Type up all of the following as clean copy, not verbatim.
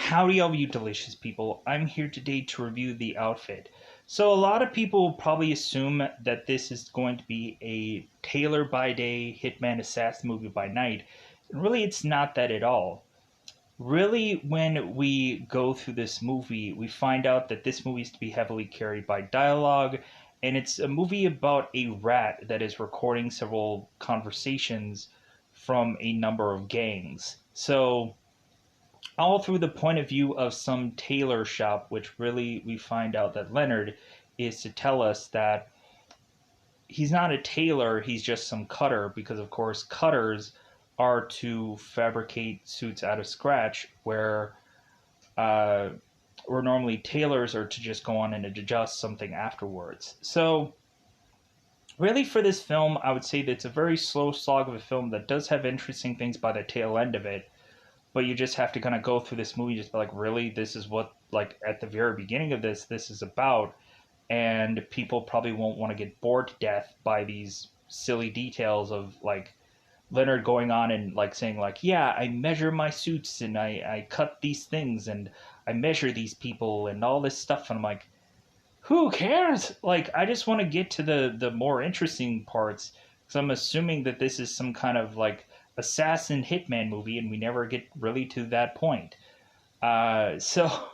Howdy, all you delicious people. I'm here today to review the outfit. So, a lot of people probably assume that this is going to be a tailor by day, hitman assassin movie by night. And really, it's not that at all. Really, when we go through this movie, we find out that this movie is to be heavily carried by dialogue, and it's a movie about a rat that is recording several conversations from a number of gangs. So, all through the point of view of some tailor shop, which really we find out that Leonard is to tell us that he's not a tailor, he's just some cutter, because of course cutters are to fabricate suits out of scratch, uh, where normally tailors are to just go on and adjust something afterwards. So really for this film, I would say that it's a very slow slog of a film that does have interesting things by the tail end of it, but you just have to kind of go through this movie just be like, really, this is what, like, at the very beginning of this is about. And people probably won't want to get bored to death by these silly details of, like, Leonard going on and, like, saying, like, yeah, I measure my suits and I cut these things and I measure these people and all this stuff. And I'm like, who cares? Like, I just want to get to the more interesting parts, because I'm assuming that this is some kind of, like, assassin hitman movie, and we never get really to that point. So,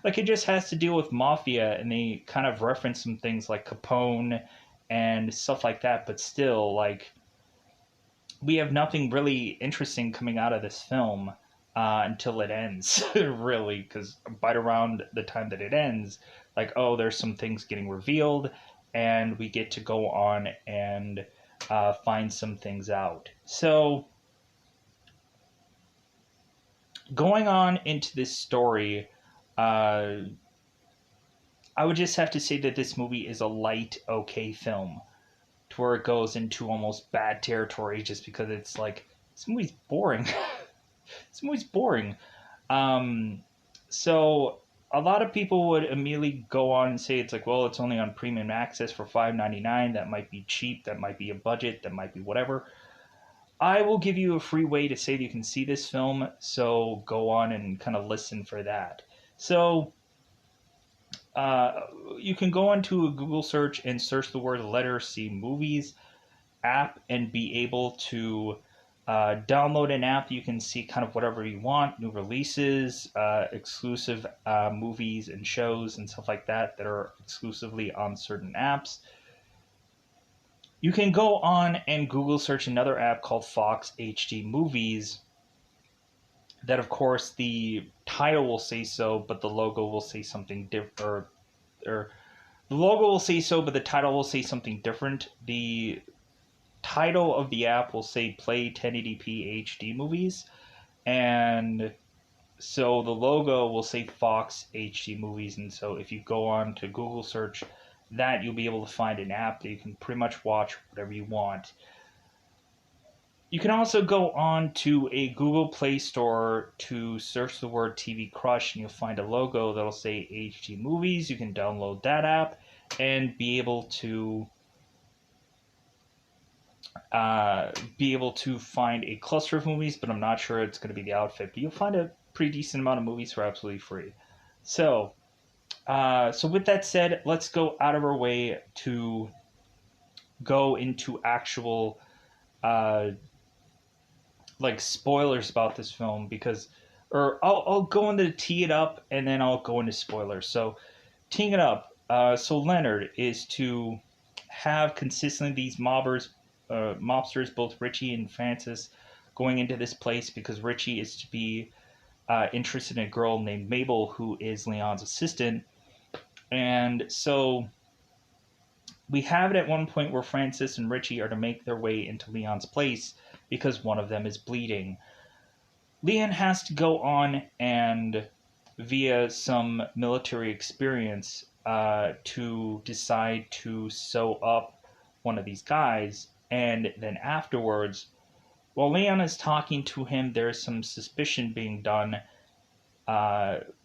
like, it just has to deal with mafia, and they kind of reference some things like Capone and stuff like that, but still, like, we have nothing really interesting coming out of this film until it ends, really, because right around the time that it ends, like, oh, there's some things getting revealed, and we get to go on and find some things out. So, going on into this story, uh, I would just have to say that this movie is a light, okay film, to where it goes into almost bad territory just because it's like, this movie's boring. This movie's boring. Um, so a lot of people would immediately go on and say it's like, well, it's only on premium access for $5.99. That might be cheap. That might be a budget. That might be whatever. I will give you a free way to say that you can see this film. So go on and kind of listen for that. So uh, you can go onto a Google search and search the word letter C movies app and be able to download an app. You can see kind of whatever you want, new releases, exclusive movies and shows and stuff like that that are exclusively on certain apps. You can go on and Google search another app called Fox HD Movies. That, of course, the title will say so, but the logo will say something different. Or the logo will say so, but the title will say something different. The title of the app will say Play 1080p HD Movies, and so the logo will say Fox HD Movies. And so if you go on to Google search that, you'll be able to find an app that you can pretty much watch whatever you want. You can also go on to a Google Play Store to search the word TV Crush, and you'll find a logo that'll say HD Movies. You can download that app and be able to find a cluster of movies, but I'm not sure it's going to be the outfit. But you'll find a pretty decent amount of movies for absolutely free. So, so with that said, let's go out of our way to go into actual like spoilers about this film, because, or I'll go into tee it up and then I'll go into spoilers. So, teeing it up, so Leonard is to have consistently these mobsters, both Richie and Francis, going into this place because Richie is to be interested in a girl named Mabel, who is Leon's assistant. And so we have it at one point where Francis and Richie are to make their way into Leon's place because one of them is bleeding. Leon has to go on and, via some military experience, to decide to sew up one of these guys. And then afterwards, while Leon is talking to him, there's some suspicion being done,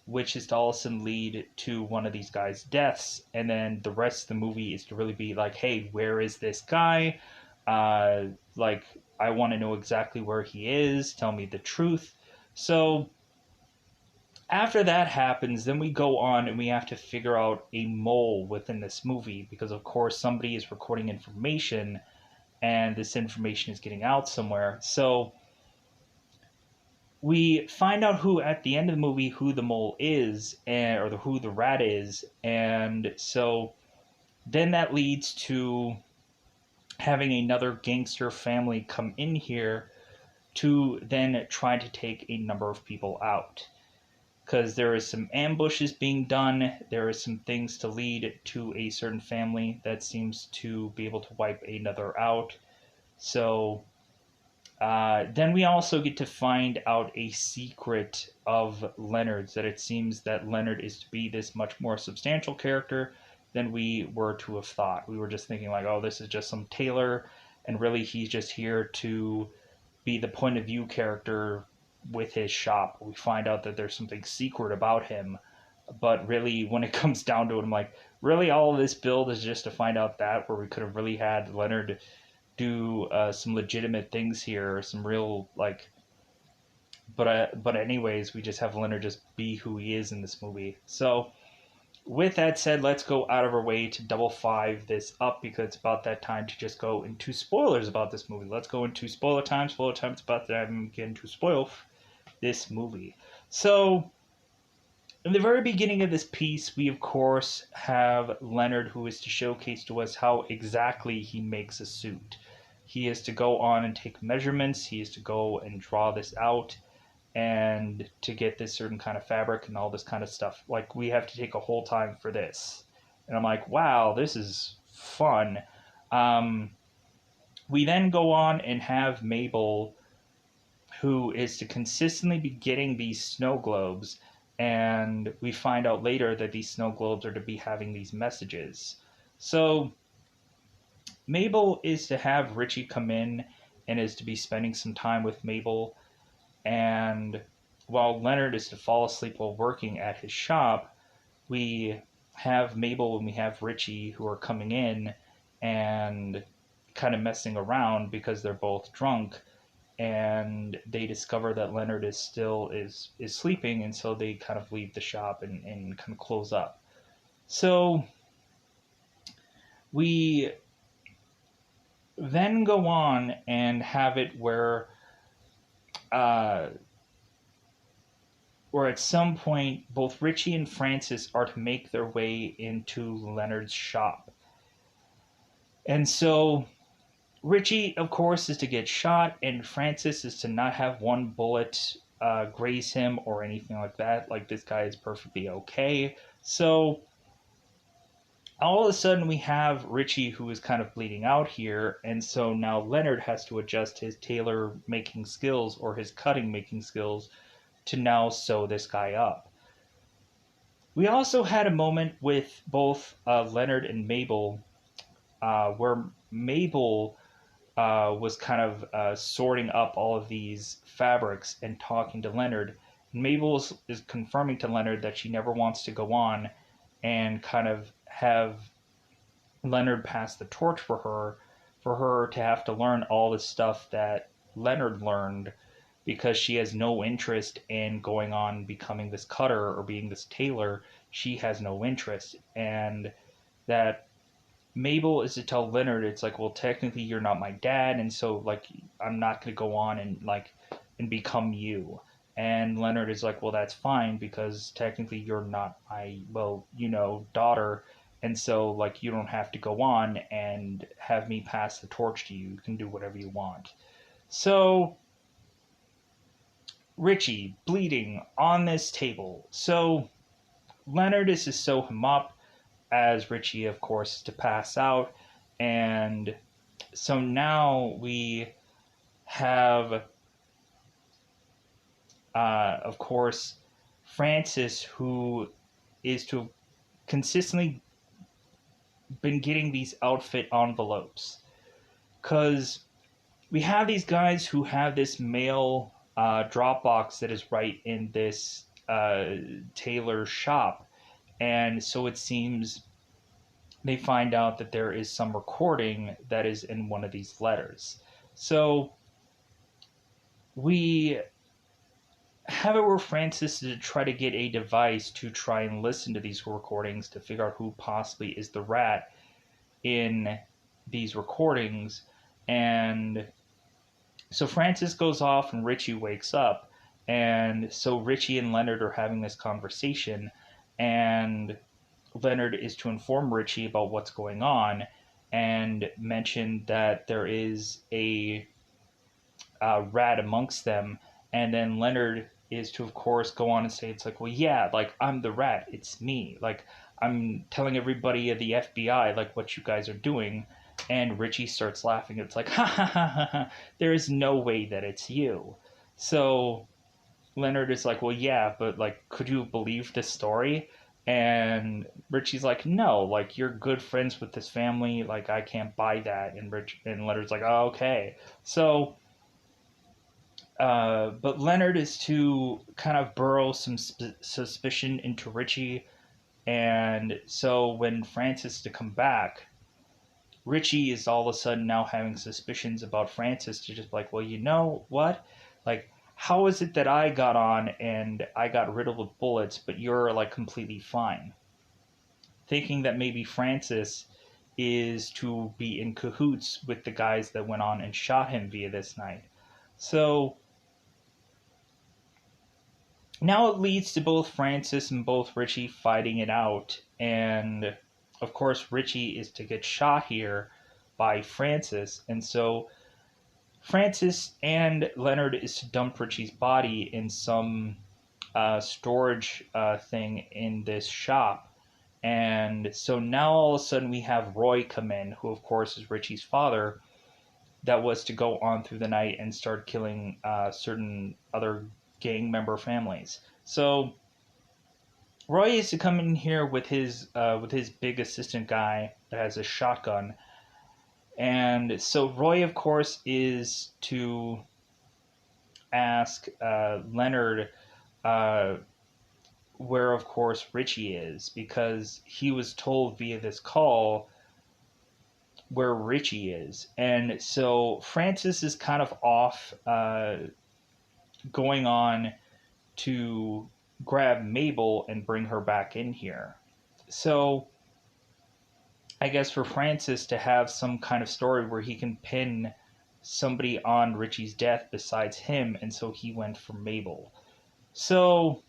which is to all of a sudden lead to one of these guys' deaths. And then the rest of the movie is to really be like, hey, where is this guy? Like, I want to know exactly where he is. Tell me the truth. So After that happens, then we go on and we have to figure out a mole within this movie because, of course, somebody is recording information and this information is getting out somewhere. So we find out who at the end of the movie who the mole is, or who the rat is, and so then that leads to having another gangster family come in here to then try to take a number of people out. Because there is some ambushes being done, there is some things to lead to a certain family that seems to be able to wipe another out. So then we also get to find out a secret of Leonard's, that it seems that Leonard is to be this much more substantial character than we were to have thought. We were just thinking like, oh, this is just some tailor, and really he's just here to be the point of view character with his shop. We find out that there's something secret about him, but really when it comes down to it, I'm like, really all of this build is just to find out that, where we could have really had Leonard do some legitimate things here, some real like. But anyways, we just have Leonard just be who he is in this movie. So with that said, let's go out of our way to double five this up because it's about that time to just go into spoilers about this movie. Let's go into spoiler time. Spoiler time. It's about that I'm getting to spoil this movie. So in the very beginning of this piece, we of course have Leonard, who is to showcase to us how exactly he makes a suit. He is to go on and take measurements. He is to go and draw this out and to get this certain kind of fabric and all this kind of stuff. Like, we have to take a whole time for this. And I'm like, wow, this is fun. We then go on and have Mabel, who is to consistently be getting these snow globes. And we find out later that these snow globes are to be having these messages. So Mabel is to have Richie come in and is to be spending some time with Mabel. And while Leonard is to fall asleep while working at his shop, we have Mabel and we have Richie who are coming in and kind of messing around because they're both drunk, and they discover that Leonard is still is sleeping, and so they kind of leave the shop and kind of close up. So we then go on and have it where at some point both Richie and Francis are to make their way into Leonard's shop. And so Richie, of course, is to get shot, and Francis is to not have one bullet graze him or anything like that. Like, this guy is perfectly okay. So all of a sudden we have Richie, who is kind of bleeding out here, and so now Leonard has to adjust his tailor making skills or his cutting making skills to now sew this guy up. We also had a moment with both Leonard and Mabel where Mabel was kind of sorting up all of these fabrics and talking to Leonard. Mabel is confirming to Leonard that she never wants to go on and kind of have Leonard pass the torch for her to have to learn all the stuff that Leonard learned, because she has no interest in going on becoming this cutter or being this tailor. She has no interest. And that Mabel is to tell Leonard, it's like, well, technically you're not my dad, and so like I'm not going to go on and become you. And Leonard is like, well, that's fine, because technically you're not my, well, daughter, and so like you don't have to go on and have me pass the torch to you. You can do whatever you want. So Richie bleeding on this table. So Leonard is to sew him up, as Richie, of course, is to pass out. And so now we have, of course, Francis, who is to have consistently been getting these outfit envelopes. Because we have these guys who have this mail Dropbox that is right in this tailor shop. And so it seems they find out that there is some recording that is in one of these letters. So we have it where Francis to try to get a device to try and listen to these recordings to figure out who possibly is the rat in these recordings. And so Francis goes off and Richie wakes up. And so Richie and Leonard are having this conversation. And Leonard is to inform Richie about what's going on and mention that there is a rat amongst them. And then Leonard is to, of course, go on and say, it's like, well, yeah, like, I'm the rat. It's me. Like, I'm telling everybody at the FBI, like, what you guys are doing. And Richie starts laughing. It's like, ha ha ha ha ha. There is no way that it's you. So Leonard is like, well, yeah, but, like, could you believe this story? And Richie's like, no, like, you're good friends with this family. Like, I can't buy that. And Leonard's like, oh, okay. So but Leonard is to kind of burrow some suspicion into Richie, and so when Francis to come back, Richie is all of a sudden now having suspicions about Francis to just like, well, you know what? Like, how is it that I got on and I got rid of the bullets, but you're like completely fine? Thinking that maybe Francis is to be in cahoots with the guys that went on and shot him via this night. So now it leads to both Francis and both Richie fighting it out. And of course, Richie is to get shot here by Francis. And so Francis and Leonard is to dump Richie's body in some storage thing in this shop. And so now all of a sudden we have Roy come in, who of course is Richie's father, that was to go on through the night and start killing certain other gang member families. So Roy is to come in here with his big assistant guy that has a shotgun, and so Roy, of course, is to ask Leonard uh, where, of course, Richie is, because he was told via this call where Richie is, and so Francis is kind of off, going on to grab Mabel and bring her back in here. So I guess for Francis to have some kind of story where he can pin somebody on Richie's death besides him, and so he went for Mabel. So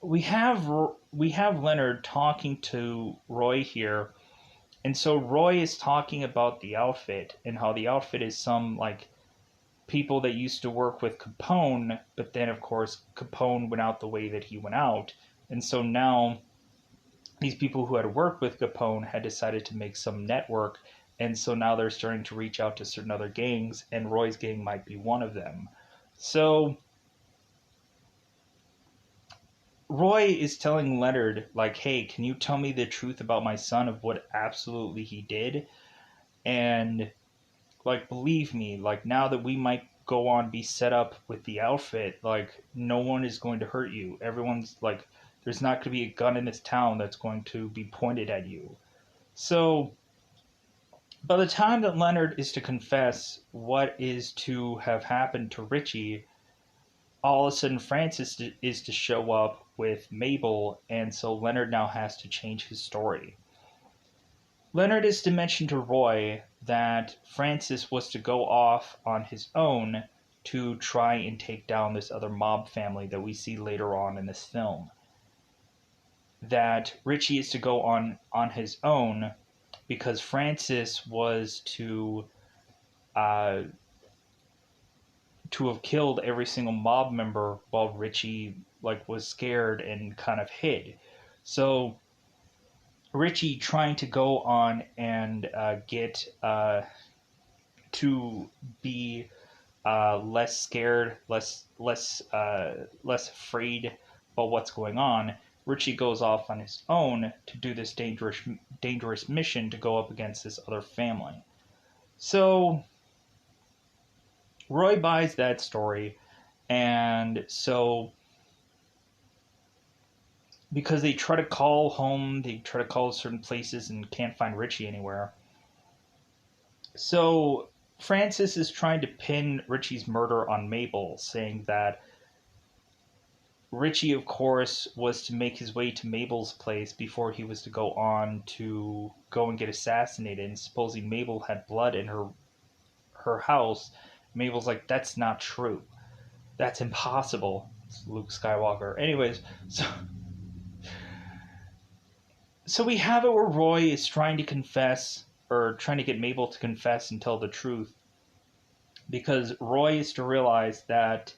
we have Leonard talking to Roy here, and so Roy is talking about the outfit and how the outfit is some like people that used to work with Capone, but then of course Capone went out the way that he went out, and so now these people who had worked with Capone had decided to make some network, and so now they're starting to reach out to certain other gangs, and Roy's gang might be one of them. So Roy is telling Leonard, like, hey, can you tell me the truth about my son of what absolutely he did? And, like, believe me, like, now that we might go on be set up with the outfit, like, no one is going to hurt you. Everyone's, like, there's not going to be a gun in this town that's going to be pointed at you. So, by the time that Leonard is to confess what is to have happened to Richie, all of a sudden Francis is to show up with Mabel, and so Leonard now has to change his story. Leonard is to mention to Roy that Francis was to go off on his own to try and take down this other mob family that we see later on in this film. That Richie is to go on his own because Francis was uh, to have killed every single mob member while Richie like was scared and kind of hid. So Richie trying to go on and get to be less scared, less afraid about what's going on. Richie goes off on his own to do this dangerous mission to go up against this other family. So Roy buys that story, and so because they try to call home, they try to call certain places and can't find Richie anywhere. So Francis is trying to pin Richie's murder on Mabel, saying that Richie, of course, was to make his way to Mabel's place before he was to go on to go and get assassinated. And supposing Mabel had blood in her house, Mabel's like, that's not true. That's impossible. It's Luke Skywalker. Anyways, so we have it where Roy is trying to confess, or trying to get Mabel to confess and tell the truth, because Roy is to realize that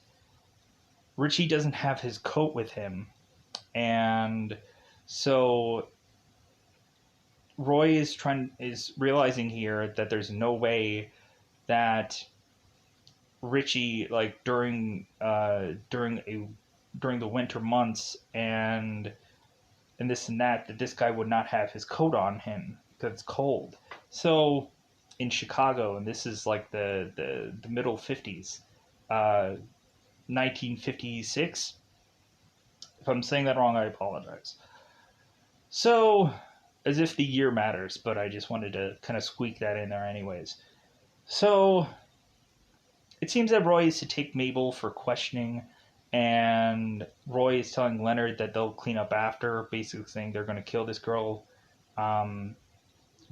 Richie doesn't have his coat with him. And so Roy is realizing here that there's no way that Richie, like during the winter months and this and that this guy would not have his coat on him because it's cold. So in Chicago, and this is like the middle 50s, 1956. If I'm saying that wrong, I apologize. So, as if the year matters, but I just wanted to kind of squeak that in there anyways. So, it seems that Roy is to take Mabel for questioning, and Roy is telling Leonard that they'll clean up after, basically saying they're going to kill this girl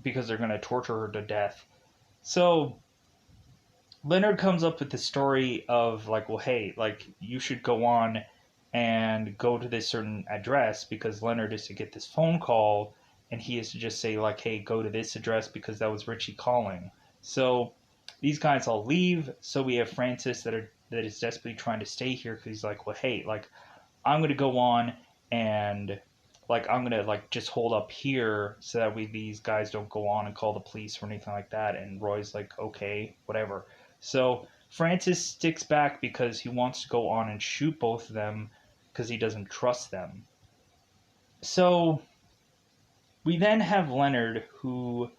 because they're going to torture her to death. So, Leonard comes up with the story of, like, well, hey, like, you should go on and go to this certain address because Leonard is to get this phone call, and he is to just say, like, hey, go to this address because that was Richie calling. So these guys all leave. So we have Francis that is desperately trying to stay here because he's like, well, hey, like, I'm going to go on and like I'm gonna like just hold up here so that these guys don't go on and call the police or anything like that. And Roy's like, okay, whatever. So Francis sticks back because he wants to go on and shoot both of them because he doesn't trust them. So we then have Leonard, who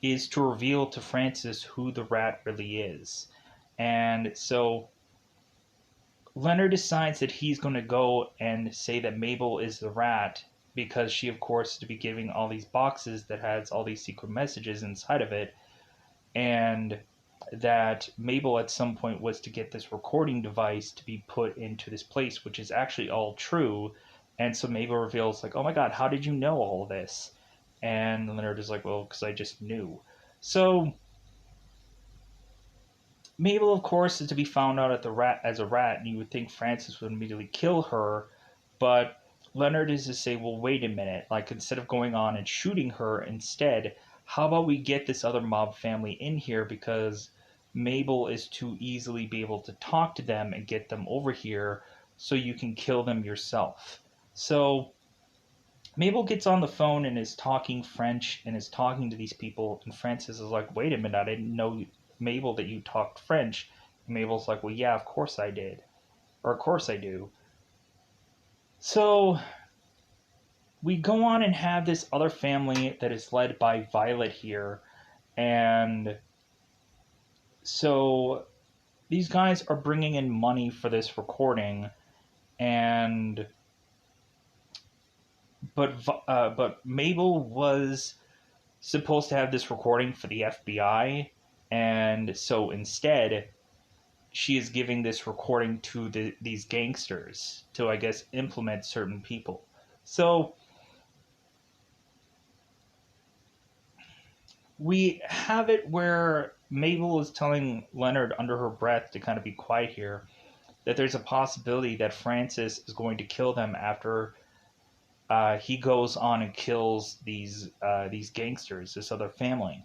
is to reveal to Francis who the rat really is. And so Leonard decides that he's going to go and say that Mabel is the rat because she, of course, is to be giving all these boxes that has all these secret messages inside of it. And that Mabel at some point was to get this recording device to be put into this place, which is actually all true. And so Mabel reveals, like, oh my god, how did you know all this? And Leonard is like, well, because I just knew. So Mabel, of course, is to be found out at the rat as a rat, and you would think Francis would immediately kill her, but Leonard is to say, well, wait a minute, like, instead of going on and shooting her, instead, how about we get this other mob family in here because Mabel is to easily be able to talk to them and get them over here so you can kill them yourself. So Mabel gets on the phone and is talking French and is talking to these people, and Francis is like, wait a minute, I didn't know, Mabel, that you talked French. And Mabel's like, well, yeah, of course I did. Or, of course I do. So we go on and have this other family that is led by Violet here. And so these guys are bringing in money for this recording. And but Mabel was supposed to have this recording for the FBI, and so instead she is giving this recording to these gangsters to, I guess, implement certain people. So we have it where Mabel is telling Leonard under her breath to kind of be quiet here, that there's a possibility that Francis is going to kill them after he goes on and kills these gangsters, this other family.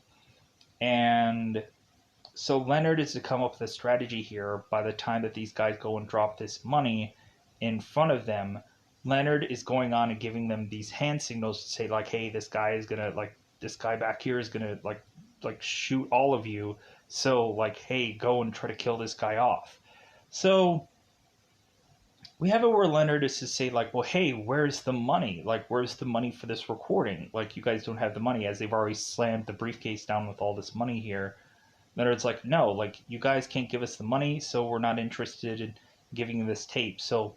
And so Leonard is to come up with a strategy here. By the time that these guys go and drop this money in front of them, Leonard is going on and giving them these hand signals to say, like, hey, this guy is gonna, like, this guy back here is gonna like shoot all of you. So, like, hey, go and try to kill this guy off. So we have it where Leonard is to say, like, well, hey, where's the money? Like, where's the money for this recording? Like, you guys don't have the money, as they've already slammed the briefcase down with all this money here. Leonard's like, no, like, you guys can't give us the money, so we're not interested in giving you this tape. So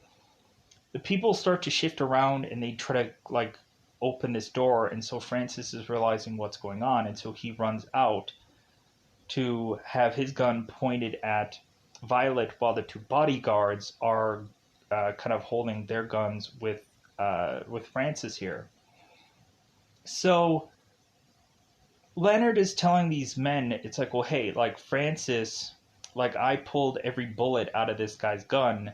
the people start to shift around, and they try to, like, open this door, and so Francis is realizing what's going on, and so he runs out. to have his gun pointed at Violet while the two bodyguards are kind of holding their guns with Francis here. So Leonard is telling these men, it's like, well, hey, like Francis, like I pulled every bullet out of this guy's gun,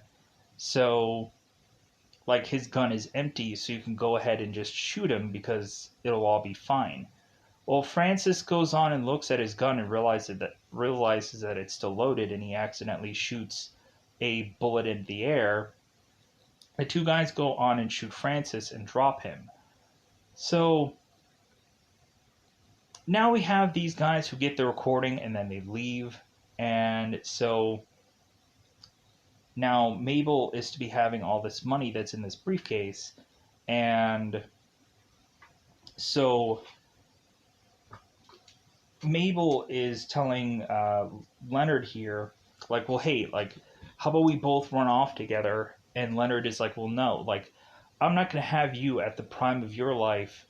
so like his gun is empty, so you can go ahead and just shoot him because it'll all be fine. Well, Francis goes on and looks at his gun and realizes that it's still loaded, and he accidentally shoots a bullet in the air. The two guys go on and shoot Francis and drop him. So now we have these guys who get the recording and then they leave, and so now Mabel is to be having all this money that's in this briefcase, and so Mabel is telling Leonard here, like, well, hey, like, how about we both run off together? And Leonard is like, well, no, like, I'm not going to have you at the prime of your life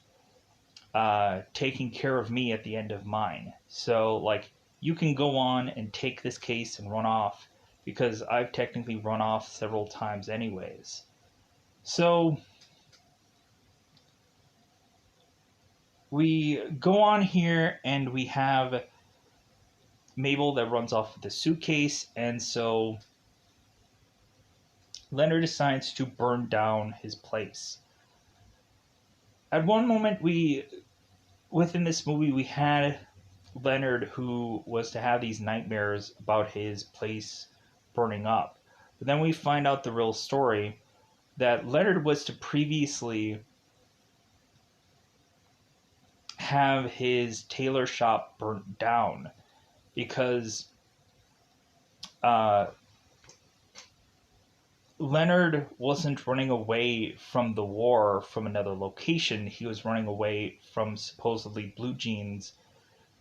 taking care of me at the end of mine. So, like, you can go on and take this case and run off because I've technically run off several times, anyways. So, we go on here and we have Mabel that runs off with the suitcase, and so Leonard decides to burn down his place. At one moment, within this movie, we had Leonard who was to have these nightmares about his place burning up. But then we find out the real story that Leonard was to previously have his tailor shop burnt down because Leonard wasn't running away from the war from another location. He was running away from supposedly Blue Jeans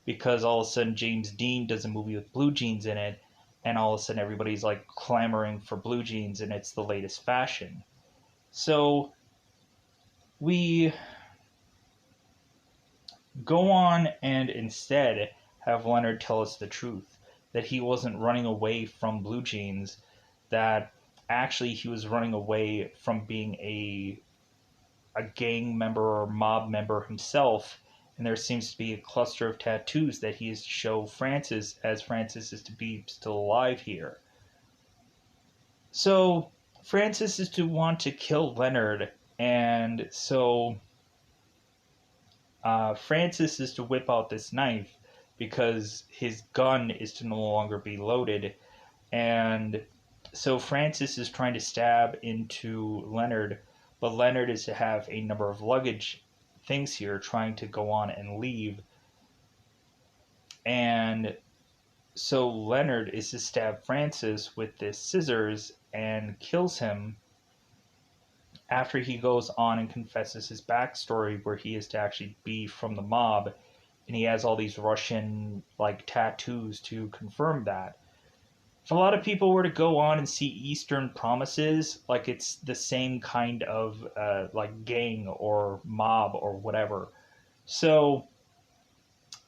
because all of a sudden James Dean does a movie with Blue Jeans in it, and all of a sudden everybody's like clamoring for Blue Jeans and it's the latest fashion. So we go on and instead have Leonard tell us the truth, that he wasn't running away from Blue Jeans, that actually he was running away from being a gang member or mob member himself, and there seems to be a cluster of tattoos that he is to show Francis, as Francis is to be still alive here. So Francis is to want to kill Leonard, and so Francis is to whip out this knife because his gun is to no longer be loaded, and so Francis is trying to stab into Leonard, but Leonard is to have a number of luggage things here trying to go on and leave. And so Leonard is to stab Francis with this scissors and kills him after he goes on and confesses his backstory where he is to actually be from the mob, and he has all these Russian like tattoos to confirm that. If a lot of people were to go on and see Eastern Promises, like it's the same kind of like gang or mob or whatever. So,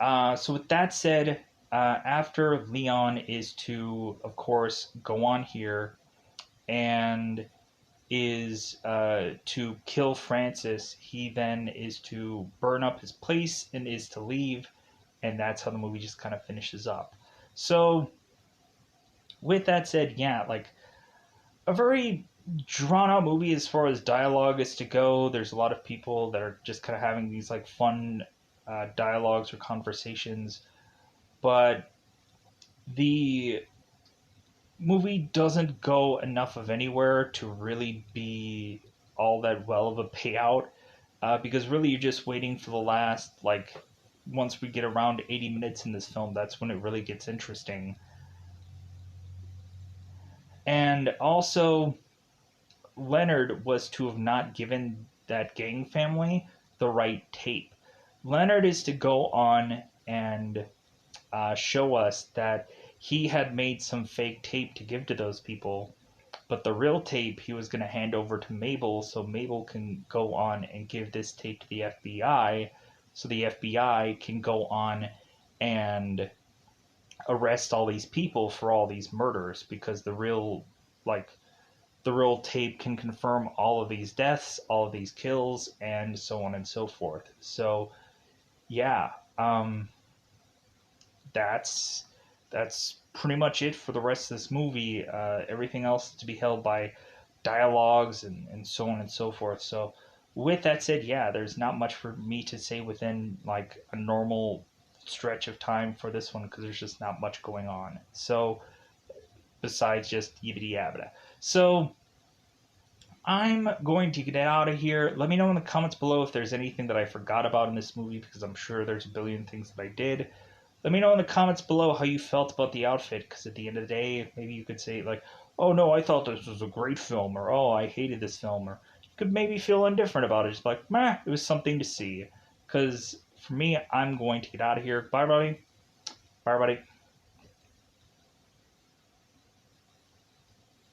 so with that said, after Leon is to, of course, go on here and is to kill Francis, he then is to burn up his place and is to leave, and that's how the movie just kind of finishes up. So with that said, yeah, like a very drawn out movie as far as dialogue is to go. There's a lot of people that are just kind of having these like fun dialogues or conversations, but the movie doesn't go enough of anywhere to really be all that well of a payout, because really you're just waiting for the last, like, once we get around 80 minutes in this film, that's when it really gets interesting. And also, Leonard was to have not given that gang family the right tape. Leonard is to go on and show us that he had made some fake tape to give to those people, but the real tape he was going to hand over to Mabel so Mabel can go on and give this tape to the FBI so the FBI can go on and arrest all these people for all these murders because like the real tape can confirm all of these deaths, all of these kills, and so on and so forth. So yeah, um, that's that's pretty much it for the rest of this movie. Everything else is to be held by dialogues and so on and so forth. So with that said, yeah, there's not much for me to say within like a normal stretch of time for this one because there's just not much going on. So besides just yibbity yabbada. So I'm going to get out of here. Let me know in the comments below if there's anything that I forgot about in this movie because I'm sure there's a billion things that I did. Let me know in the comments below how you felt about the outfit because at the end of the day, maybe you could say, like, oh no, I thought this was a great film, or oh, I hated this film, or you could maybe feel indifferent about it. Just like, meh, it was something to see. Because for me, I'm going to get out of here. Bye, buddy. Bye, buddy.